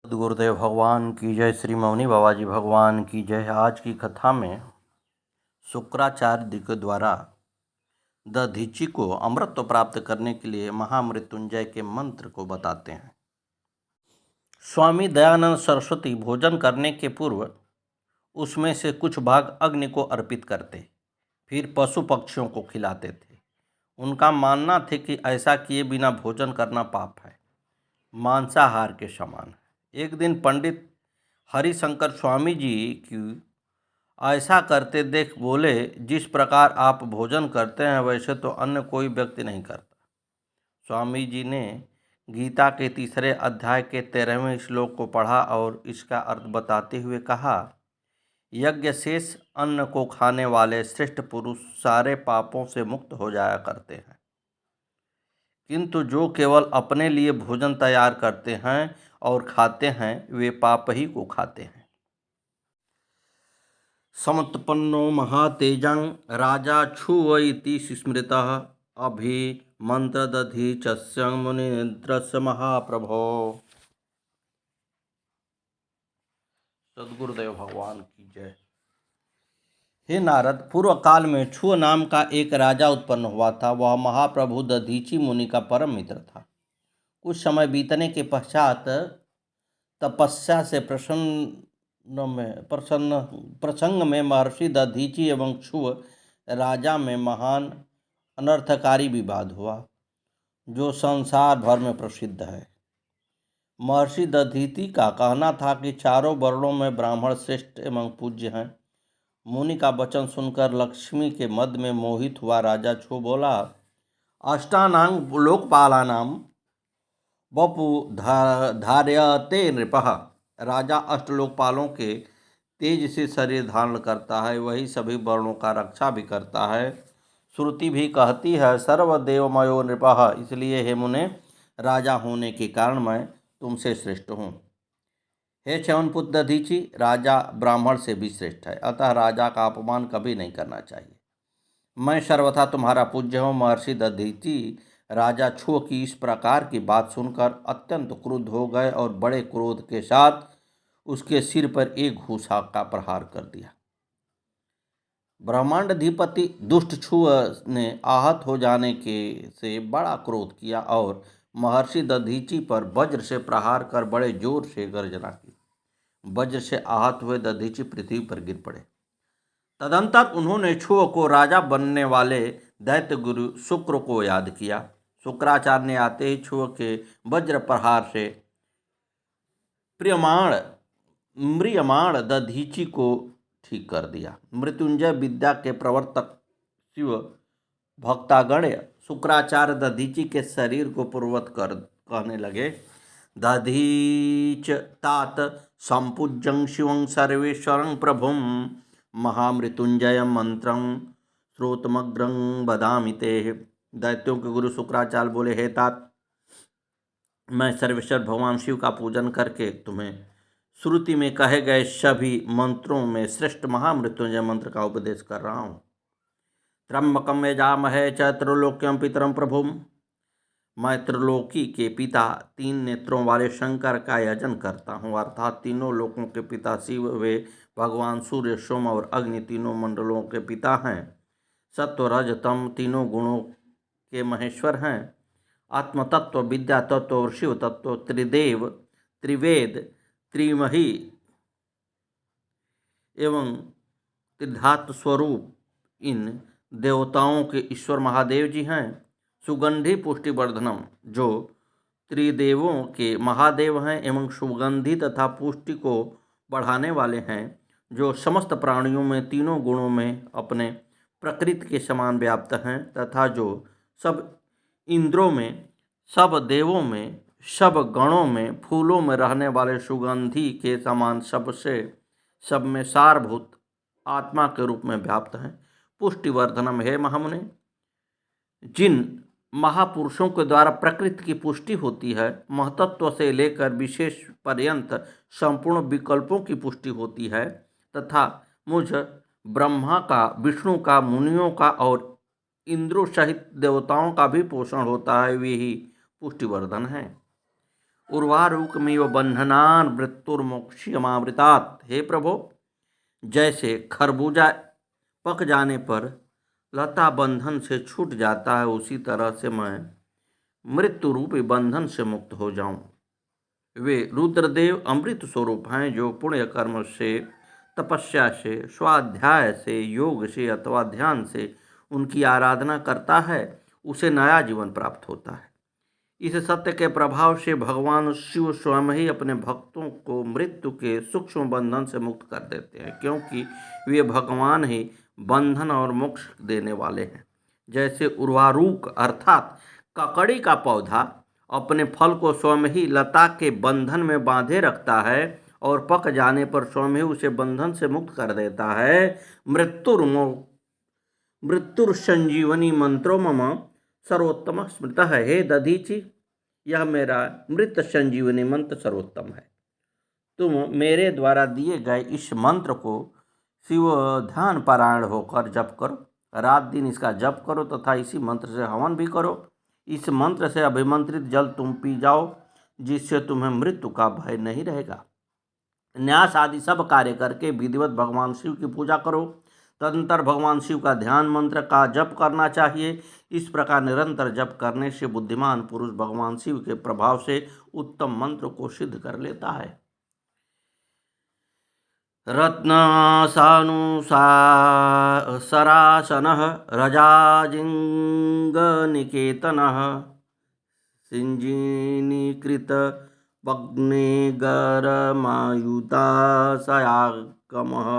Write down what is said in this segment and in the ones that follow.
सदगुरुदेव भगवान की जय, श्री मौनी बाबा जी भगवान की जय। आज की कथा में शुक्राचार्य के द्वारा दधीची को अमृत प्राप्त करने के लिए महामृत्युंजय के मंत्र को बताते हैं। स्वामी दयानंद सरस्वती भोजन करने के पूर्व उसमें से कुछ भाग अग्नि को अर्पित करते, फिर पशु पक्षियों को खिलाते थे। उनका मानना था कि ऐसा किए बिना भोजन करना पाप है, मांसाहार के समान है। एक दिन पंडित हरिशंकर स्वामी जी की ऐसा करते देख बोले, जिस प्रकार आप भोजन करते हैं वैसे तो अन्य कोई व्यक्ति नहीं करता। स्वामी जी ने गीता के 3 अध्याय के 13वें श्लोक को पढ़ा और इसका अर्थ बताते हुए कहा, यज्ञ शेष अन्न को खाने वाले श्रेष्ठ पुरुष सारे पापों से मुक्त हो जाया करते हैं, किंतु जो केवल अपने लिए भोजन तैयार करते हैं और खाते हैं वे पाप ही को खाते हैं। समुत्पन्नो महातेजं राजा क्षुव इति स्मृतः अभिमन्त्रदधीचस्य मुनीन्द्रस्य महाप्रभो। सदगुरुदेव भगवान की जय। हे नारद, पूर्व काल में क्षुव नाम का एक राजा उत्पन्न हुआ था। वह महाप्रभु दधीची मुनि का परम मित्र था। कुछ समय बीतने के पश्चात तपस्या से प्रसंग में महर्षि दधीची एवं क्षुव राजा में महान अनर्थकारी विवाद हुआ, जो संसार भर में प्रसिद्ध है। महर्षि दधीची का कहना था कि चारों वर्णों में ब्राह्मण श्रेष्ठ एवं पूज्य हैं। मुनि का वचन सुनकर लक्ष्मी के मद में मोहित हुआ राजा क्षुव बोला, अष्टानां लोकपालानां वपु धार्यते नृपः। राजा 8 लोकपालों के तेज से शरीर धारण करता है, वही सभी वर्णों का रक्षा भी करता है। श्रुति भी कहती है, सर्वदेवमयो नृपः। इसलिए हे मुने, राजा होने के कारण मैं तुमसे श्रेष्ठ हूँ। हे च्यवनपुत्र दधीची, राजा ब्राह्मण से भी श्रेष्ठ है, अतः राजा का अपमान कभी नहीं करना चाहिए। मैं सर्वथा तुम्हारा पूज्य हूँ। महर्षि दधीची राजा क्षुव की इस प्रकार की बात सुनकर अत्यंत क्रुद्ध हो गए और बड़े क्रोध के साथ उसके सिर पर एक घूसा का प्रहार कर दिया। ब्रह्मांडाधिपति दुष्ट क्षुव ने आहत हो जाने के से बड़ा क्रोध किया और महर्षि दधीची पर वज्र से प्रहार कर बड़े जोर से गर्जना की। वज्र से आहत हुए दधीची पृथ्वी पर गिर पड़े। तदंतर उन्होंने क्षुव को राजा बनने वाले दैत्य गुरु शुक्र को याद किया। शुक्राचार्य ने आते ही क्षुव के वज्र प्रहार से म्रियमाण दधीची को ठीक कर दिया। मृत्युंजय विद्या के प्रवर्तक शिव भक्तागण शुक्राचार्य दधीची के शरीर को पूर्वत कर कहने लगे, दधीच तात संपूज्यं शिवं सर्वेश्वरं प्रभुं महामृत्युंजय मंत्रं श्रोतमग्रं बदामि ते। दैत्यों के गुरु शुक्राचार्य बोले, हे तात, मैं सर्वेश्वर भगवान शिव का पूजन करके तुम्हें श्रुति में कहे गए सभी मंत्रों में श्रेष्ठ महामृत्युंजय मंत्र का उपदेश कर रहा हूँ। त्र्यंबकम यजामहे च त्रिलोक्यम पितरम प्रभुम। मैं त्रिलोकी के पिता 3 नेत्रों वाले शंकर का यजन करता हूँ, अर्थात तीनों लोकों के पिता शिव, वे भगवान सूर्य, सोम और अग्नि तीनों मंडलों के पिता हैं। सत्व रज तम तीनों गुणों के महेश्वर हैं। आत्म तत्व, विद्या तत्व और शिव तत्व, त्रिदेव, त्रिवेद, त्रिमही एवं त्रिधातु स्वरूप इन देवताओं के ईश्वर महादेव जी हैं। सुगंधि पुष्टिवर्धनम, जो त्रिदेवों के महादेव हैं एवं सुगंधि तथा पुष्टि को बढ़ाने वाले हैं, जो समस्त प्राणियों में तीनों गुणों में अपने प्रकृति के समान व्याप्त हैं तथा जो सब इंद्रों में, सब देवों में, सब गणों में, फूलों में रहने वाले सुगंधि के समान सबसे सब में सारभूत आत्मा के रूप में व्याप्त हैं। पुष्टिवर्धनम, है महामुने, जिन महापुरुषों के द्वारा प्रकृति की पुष्टि होती है, महतत्व से लेकर विशेष पर्यंत संपूर्ण विकल्पों की पुष्टि होती है तथा मुझ ब्रह्मा का, विष्णु का, मुनियों का और इंद्रों सहित देवताओं का भी पोषण होता है, वे ही पुष्टिवर्धन हैं। उर्वारुकमिव बंधनान मृत्युर्मोक्षयमामृतात्। हे प्रभो, जैसे खरबूजा पक जाने पर लता बंधन से छूट जाता है, उसी तरह से मैं मृत्यु रूपी बंधन से मुक्त हो जाऊं। वे रुद्रदेव अमृत स्वरूप हैं, जो पुण्य कर्म से, तपस्या से, स्वाध्याय से, योग से अथवा ध्यान से उनकी आराधना करता है, उसे नया जीवन प्राप्त होता है। इस सत्य के प्रभाव से भगवान शिव स्वयं ही अपने भक्तों को मृत्यु के सूक्ष्म बंधन से मुक्त कर देते हैं, क्योंकि वे भगवान ही बंधन और मोक्ष देने वाले हैं। जैसे उर्वारुक अर्थात ककड़ी का पौधा अपने फल को स्वयं ही लता के बंधन में बांधे रखता है और पक जाने पर स्वयं ही उसे बंधन से मुक्त कर देता है, मृत्युर्संजीवनी मंत्रो मम सर्वोत्तम स्मृत है। हे दधीचि, यह मेरा मृत संजीवनी मंत्र सर्वोत्तम है। तुम मेरे द्वारा दिए गए इस मंत्र को शिव ध्यान पारायण होकर जप करो, रात दिन इसका जप करो तथा इसी मंत्र से हवन भी करो। इस मंत्र से अभिमंत्रित जल तुम पी जाओ, जिससे तुम्हें मृत्यु का भय नहीं रहेगा। न्यास आदि सब कार्य करके विधिवत भगवान शिव की पूजा करो। तदनंतर भगवान शिव का ध्यान मंत्र का जप करना चाहिए। इस प्रकार निरंतर जप करने से बुद्धिमान पुरुष भगवान शिव के प्रभाव से उत्तम मंत्र को सिद्ध कर लेता है। रत्नसानुसरासनः रजाजिङ्गनिकेतनः सिञ्जीनीकृत पग्नेगरमायुताशयागमः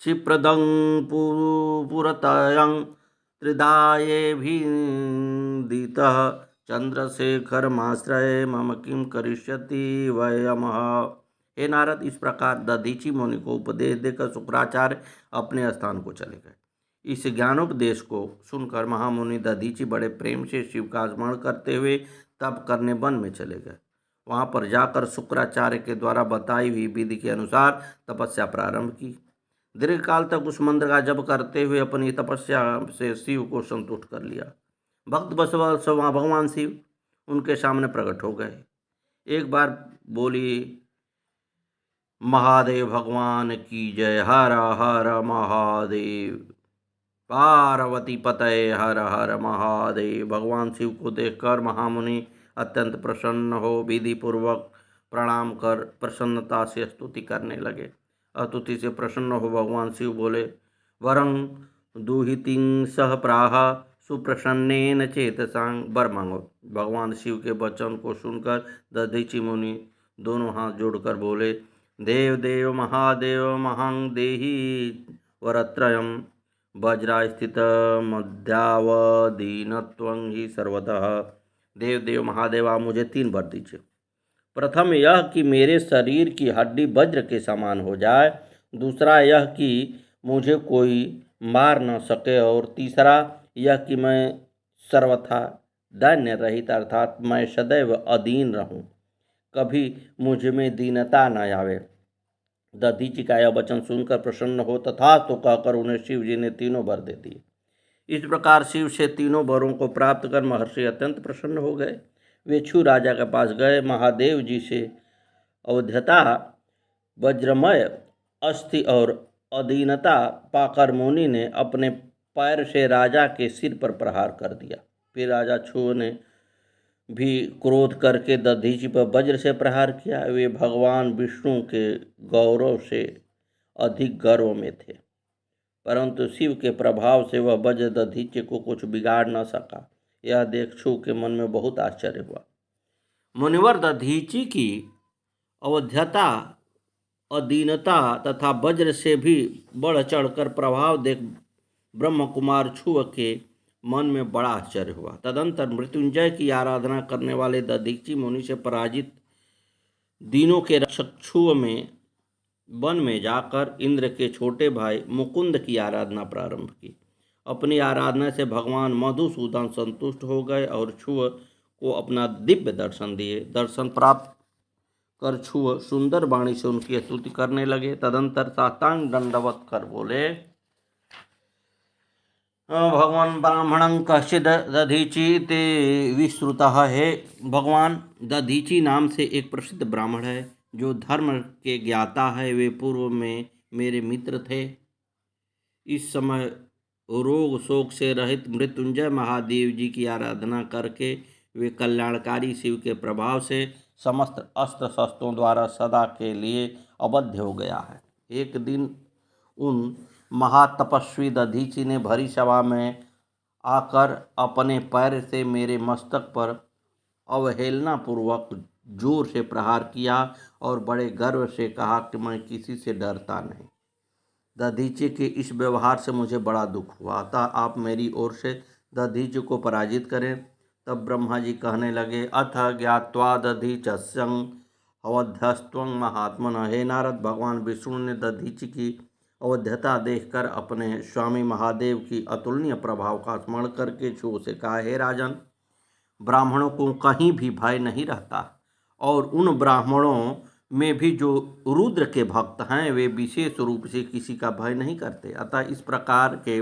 क्षिप्रदं पुरतयं त्रिदायेभिन्दितः चंद्रशेखरमाश्रये मम किं करिष्यति वयमः। हे नारद, इस प्रकार दधीचि मुनि को उपदेश देकर शुक्राचार्य अपने स्थान को चले गए। इस ज्ञानोपदेश को सुनकर महामुनि दधीचि बड़े प्रेम से शिव का स्मरण करते हुए तप करने वन में चले गए। वहां पर जाकर शुक्राचार्य के द्वारा बताई हुई विधि के अनुसार तपस्या प्रारंभ की। दीर्घकाल तक उस मंत्र का जप करते हुए अपनी तपस्या से शिव को संतुष्ट कर लिया। भक्त बसवश भगवान शिव उनके सामने प्रकट हो गए। एक बार बोली, महादेव भगवान की जय। हर हर महादेव। पार्वती पतये हर हर महादेव। भगवान शिव को देखकर महामुनि अत्यंत प्रसन्न हो विधि पूर्वक प्रणाम कर प्रसन्नता से स्तुति करने लगे। स्तुति से प्रसन्न हो भगवान शिव बोले, वरं दुहितिं सह प्राह सुप्रसन्नेन चेतसां। वर मांगो। भगवान शिव के वचन को सुनकर दधीचि मुनि दोनों हाथ जोड़कर बोले, देव देव महादेव महं देहि वरत्रयं वज्रास्थित मध्यावदीनत्वं हि सर्वतः। देव देव महादेव, आप मुझे 3 वर दीजिए। प्रथम यह कि मेरे शरीर की हड्डी वज्र के समान हो जाए, दूसरा यह कि मुझे कोई मार न सके, और तीसरा यह कि मैं सर्वथा दैन्य रहित अर्थात मैं सदैव अधीन रहूं, कभी मुझ में दीनता न आवे। दधीचि का यह वचन सुनकर प्रसन्न हो तथास्तु कहकर उन्हें शिव जी ने 3 वर दे दिए। इस प्रकार शिव से 3 वरों को प्राप्त कर महर्षि अत्यंत प्रसन्न हो गए। वे छू राजा के पास गए। महादेव जी से अवध्यता, वज्रमय अस्थि और अधीनता पाकर मुनि ने अपने पैर से राजा के सिर पर प्रहार कर दिया। फिर राजा छू ने भी क्रोध करके दधीचि पर वज्र से प्रहार किया। वे भगवान विष्णु के गौरव से अधिक गर्व में थे, परंतु शिव के प्रभाव से वह वज्र दधीचि को कुछ बिगाड़ न सका। यह देख छू के मन में बहुत आश्चर्य हुआ। मुनिवर दधीचि की अवध्यता, अधीनता तथा वज्र से भी बढ़ चढ़कर प्रभाव देख ब्रह्म कुमार छू के मन में बड़ा आश्चर्य हुआ। तदंतर मृत्युंजय की आराधना करने वाले दधीचि मुनि से पराजित दीनों के रक्षक छू में वन में जाकर इंद्र के छोटे भाई मुकुंद की आराधना प्रारंभ की। अपनी आराधना से भगवान मधुसूदन संतुष्ट हो गए और छू को अपना दिव्य दर्शन दिए। दर्शन प्राप्त कर छू सुंदर वाणी से उनकी स्तुति करने लगे। तदंतर साष्टांग दंडवत कर बोले, भगवान ब्राह्मणं कश्चिद दधीचि ते विश्रुतः। है भगवान, दधीचि नाम से एक प्रसिद्ध ब्राह्मण है जो धर्म के ज्ञाता है। वे पूर्व में मेरे मित्र थे। इस समय रोग शोक से रहित मृत्युंजय महादेव जी की आराधना करके वे कल्याणकारी शिव के प्रभाव से समस्त अस्त्र शस्त्रों द्वारा सदा के लिए अवध्य हो गया है। एक दिन उन महातपस्वी दधीचि ने भरी सभा में आकर अपने पैर से मेरे मस्तक पर अवहेलना पूर्वक जोर से प्रहार किया और बड़े गर्व से कहा कि मैं किसी से डरता नहीं। दधीचि के इस व्यवहार से मुझे बड़ा दुख हुआ, अतः आप मेरी ओर से दधीचि को पराजित करें। तब ब्रह्मा जी कहने लगे, अथ ज्ञात्वा दधीचस्यं अवध्यस्त्वं महात्मन। हे नारद, भगवान विष्णु ने दधीचि की अवध्यता देखकर अपने स्वामी महादेव की अतुलनीय प्रभाव का स्मरण करके छू से कहा, हे राजन, ब्राह्मणों को कहीं भी भय नहीं रहता, और उन ब्राह्मणों में भी जो रुद्र के भक्त हैं वे विशेष रूप से किसी का भय नहीं करते। अतः इस प्रकार के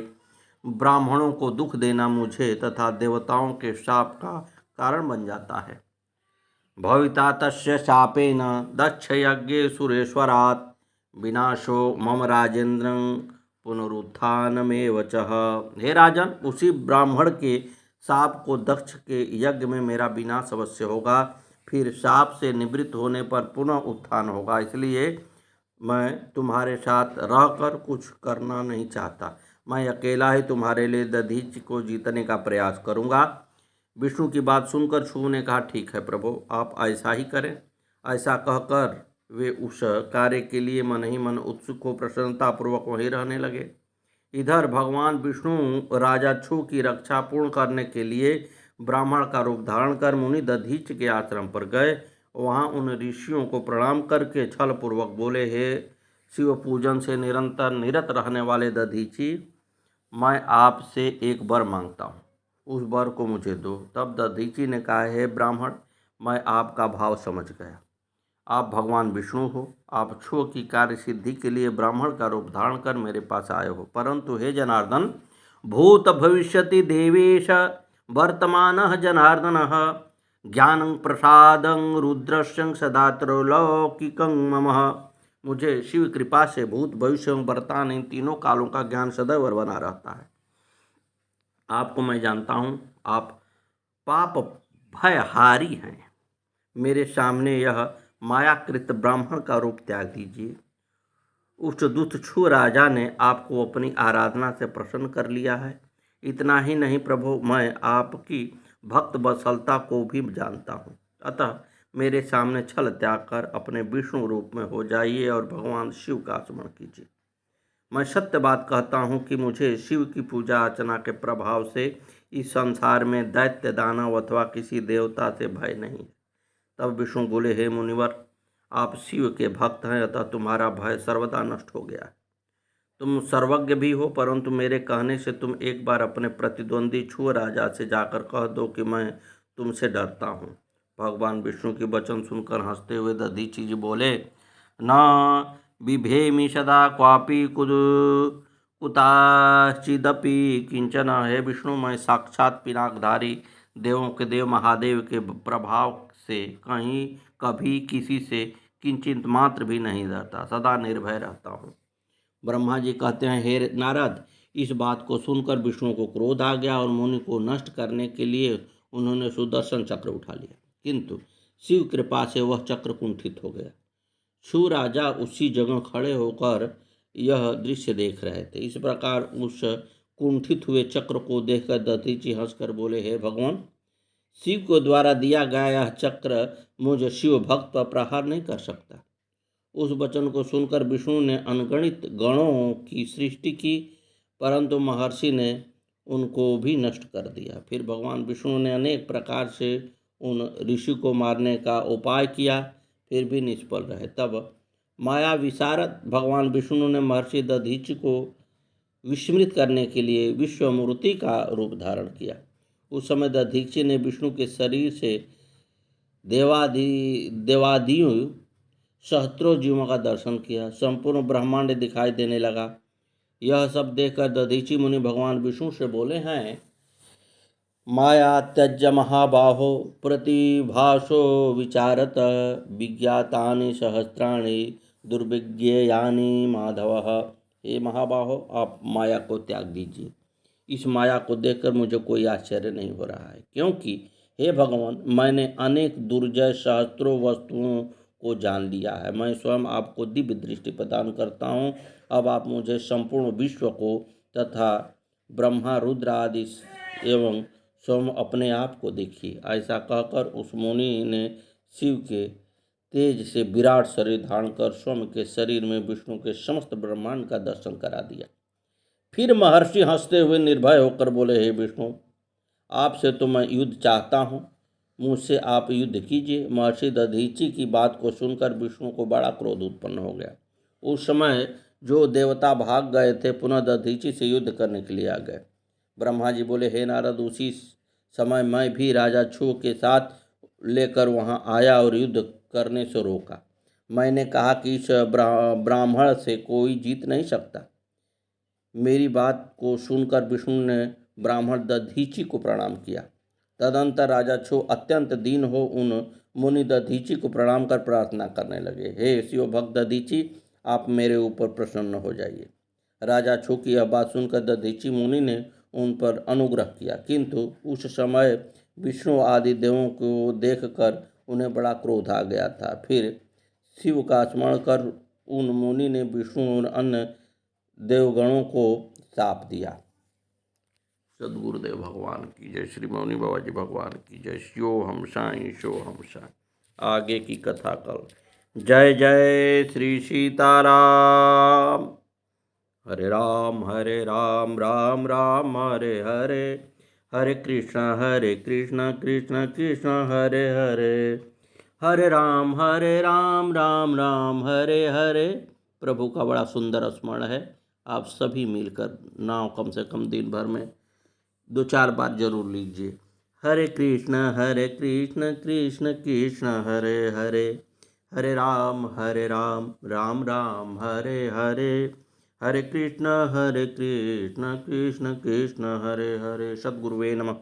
ब्राह्मणों को दुख देना मुझे तथा देवताओं के शाप का कारण बन जाता है। भविता तस्य शापेन दक्ष यज्ञे सुरेश्वरात् विनाशो मम राजेन्द्रं पुनरुत्थानमेव च। हे राजन, उसी ब्राह्मण के शाप को दक्ष के यज्ञ में मेरा विनाश अवश्य होगा, फिर शाप से निवृत्त होने पर पुनः उत्थान होगा। इसलिए मैं तुम्हारे साथ रहकर कुछ करना नहीं चाहता। मैं अकेला ही तुम्हारे लिए दधीचि को जीतने का प्रयास करूंगा। विष्णु की बात सुनकर शिव ने कहा, ठीक है प्रभु, आप ऐसा ही करें। ऐसा कहकर वे उस कार्य के लिए मन ही मन उत्सुक हो प्रसन्नतापूर्वक वहीं रहने लगे। इधर भगवान विष्णु राजा छू की रक्षा पूर्ण करने के लिए ब्राह्मण का रूप धारण कर मुनि दधीचि के आश्रम पर गए। वहां उन ऋषियों को प्रणाम करके छल पूर्वक बोले, हे शिव पूजन से निरंतर निरत रहने वाले दधीचि, मैं आपसे एक वर मांगता हूँ, उस वर को मुझे दो। तब दधीचि ने कहा, हे ब्राह्मण, मैं आपका भाव समझ गया। आप भगवान विष्णु हो। आप क्षु की कार्य सिद्धि के लिए ब्राह्मण का रूप धारण कर मेरे पास आए हो। परंतु हे जनार्दन, भूत भविष्यति देवेश वर्तमानः जनार्दनः ज्ञानं प्रसादं रुद्रस्य सदा त्रैलौकिकं मम। मुझे शिव कृपा से भूत भविष्य एवं वर्तमान इन तीनों कालों का ज्ञान सदैव बना रहता है। आपको मैं जानता हूँ, आप पाप भयहारी हैं। मेरे सामने यह मायाकृत ब्राह्मण का रूप त्याग दीजिए। उस दुष्ट छू राजा ने आपको अपनी आराधना से प्रसन्न कर लिया है। इतना ही नहीं प्रभु, मैं आपकी भक्त वत्सलता को भी जानता हूँ। अतः मेरे सामने छल त्याग कर अपने विष्णु रूप में हो जाइए और भगवान शिव का स्मरण कीजिए। मैं सत्य बात कहता हूँ कि मुझे शिव की पूजा अर्चना के प्रभाव से इस संसार में दैत्य दानव अथवा किसी देवता से भय नहीं है। तब विष्णु बोले, हे मुनिवर, आप शिव के भक्त हैं, अतः तुम्हारा भय सर्वदा नष्ट हो गया है। तुम सर्वज्ञ भी हो, परंतु मेरे कहने से तुम एक बार अपने प्रतिद्वंदी छू राजा से जाकर कह दो कि मैं तुमसे डरता हूँ। भगवान विष्णु के वचन सुनकर हंसते हुए दधीचि जी बोले, न बिभेमि सदा क्वापि कुताचिदपि किंचन। हे विष्णु, मैं साक्षात पिनाकधारी देवों के देव महादेव के प्रभाव से कहीं कभी किसी से किंचित मात्र भी नहीं डरता, सदा निर्भय रहता हूँ। ब्रह्मा जी कहते हैं, हे नारद, इस बात को सुनकर विष्णु को क्रोध आ गया और मुनि को नष्ट करने के लिए उन्होंने सुदर्शन चक्र उठा लिया, किंतु शिव कृपा से वह चक्र कुंठित हो गया। शिव राजा उसी जगह खड़े होकर यह दृश्य देख रहे थे। इस प्रकार उस कुंठित हुए चक्र को देखकर दधीचि हंसकर बोले, हे भगवान, शिव को द्वारा दिया गया यह चक्र मुझे शिव भक्त पर प्रहार नहीं कर सकता। उस वचन को सुनकर विष्णु ने अनगणित गणों की सृष्टि की, परंतु महर्षि ने उनको भी नष्ट कर दिया। फिर भगवान विष्णु ने अनेक प्रकार से उन ऋषि को मारने का उपाय किया, फिर भी निष्फल रहे। तब माया विशारद भगवान विष्णु ने महर्षि दधीचि को विस्मृत करने के लिए विश्वमूर्ति का रूप धारण किया। उस समय दधीचि ने विष्णु के शरीर से देवादियों सहस्त्रों जीवों का दर्शन किया। संपूर्ण ब्रह्मांड दिखाई देने लगा। यह सब देखकर दधीचि मुनि भगवान विष्णु से बोले हैं, माया त्यज महाबाहो प्रतिभासो विचारत विज्ञातानि सहस्राणि दुर्विज्ञेयानि माधव। हे महाबाहो, आप माया को त्याग दीजिए। इस माया को देखकर मुझे कोई आश्चर्य नहीं हो रहा है, क्योंकि हे भगवान, मैंने अनेक दुर्जय सहस्त्रों वस्तुओं को जान लिया है। मैं स्वयं आपको दिव्य दृष्टि प्रदान करता हूँ। अब आप मुझे संपूर्ण विश्व को तथा ब्रह्मा रुद्र आदि एवं स्वयं अपने आप को देखिए। ऐसा कहकर उस मुनि ने शिव के तेज से विराट शरीर धारण कर स्वयं के शरीर में विष्णु के समस्त ब्रह्मांड का दर्शन करा दिया। फिर महर्षि हंसते हुए निर्भय होकर बोले, हे विष्णु, आपसे तो मैं युद्ध चाहता हूँ, मुझसे आप युद्ध कीजिए। महर्षि दधीचि की बात को सुनकर विष्णु को बड़ा क्रोध उत्पन्न हो गया। उस समय जो देवता भाग गए थे पुनः दधीचि से युद्ध करने के लिए आ गए। ब्रह्मा जी बोले, हे नारद, उसी समय मैं भी राजा छू के साथ लेकर वहाँ आया और युद्ध करने से रोका। मैंने कहा कि इस ब्राह्मण से कोई जीत नहीं सकता। मेरी बात को सुनकर विष्णु ने ब्राह्मण दधीचि को प्रणाम किया। तदंतर राजा छो अत्यंत दीन हो उन मुनि दधीचि को प्रणाम कर प्रार्थना करने लगे, हे शिव भक्त दधीचि, आप मेरे ऊपर प्रसन्न हो जाइए। राजा छो की यह बात सुनकर दधीचि मुनि ने उन पर अनुग्रह किया, किंतु उस समय विष्णु आदि देवों को देखकर उन्हें बड़ा क्रोध आ गया था। फिर शिव का स्मरण कर उन मुनि ने विष्णु और अन्य देवगणों को शाप दिया। सदगुरुदेव भगवान की जय। श्री मौनी बाबा जी भगवान की जय। शो हम साई, शो हम साई। आगे की कथा कल। जय जय श्री सीताराम। हरे राम राम राम हरे हरे, हरे कृष्ण कृष्ण कृष्ण हरे हरे, हरे राम राम राम हरे हरे। प्रभु का बड़ा सुंदर स्मरण है। आप सभी मिलकर नाम कम से कम दिन भर में 2-4 बार जरूर लीजिए। हरे कृष्ण कृष्ण कृष्ण हरे हरे, हरे राम राम राम हरे हरे, हरे कृष्ण कृष्ण कृष्ण हरे हरे। सद्गुरुवे नमः।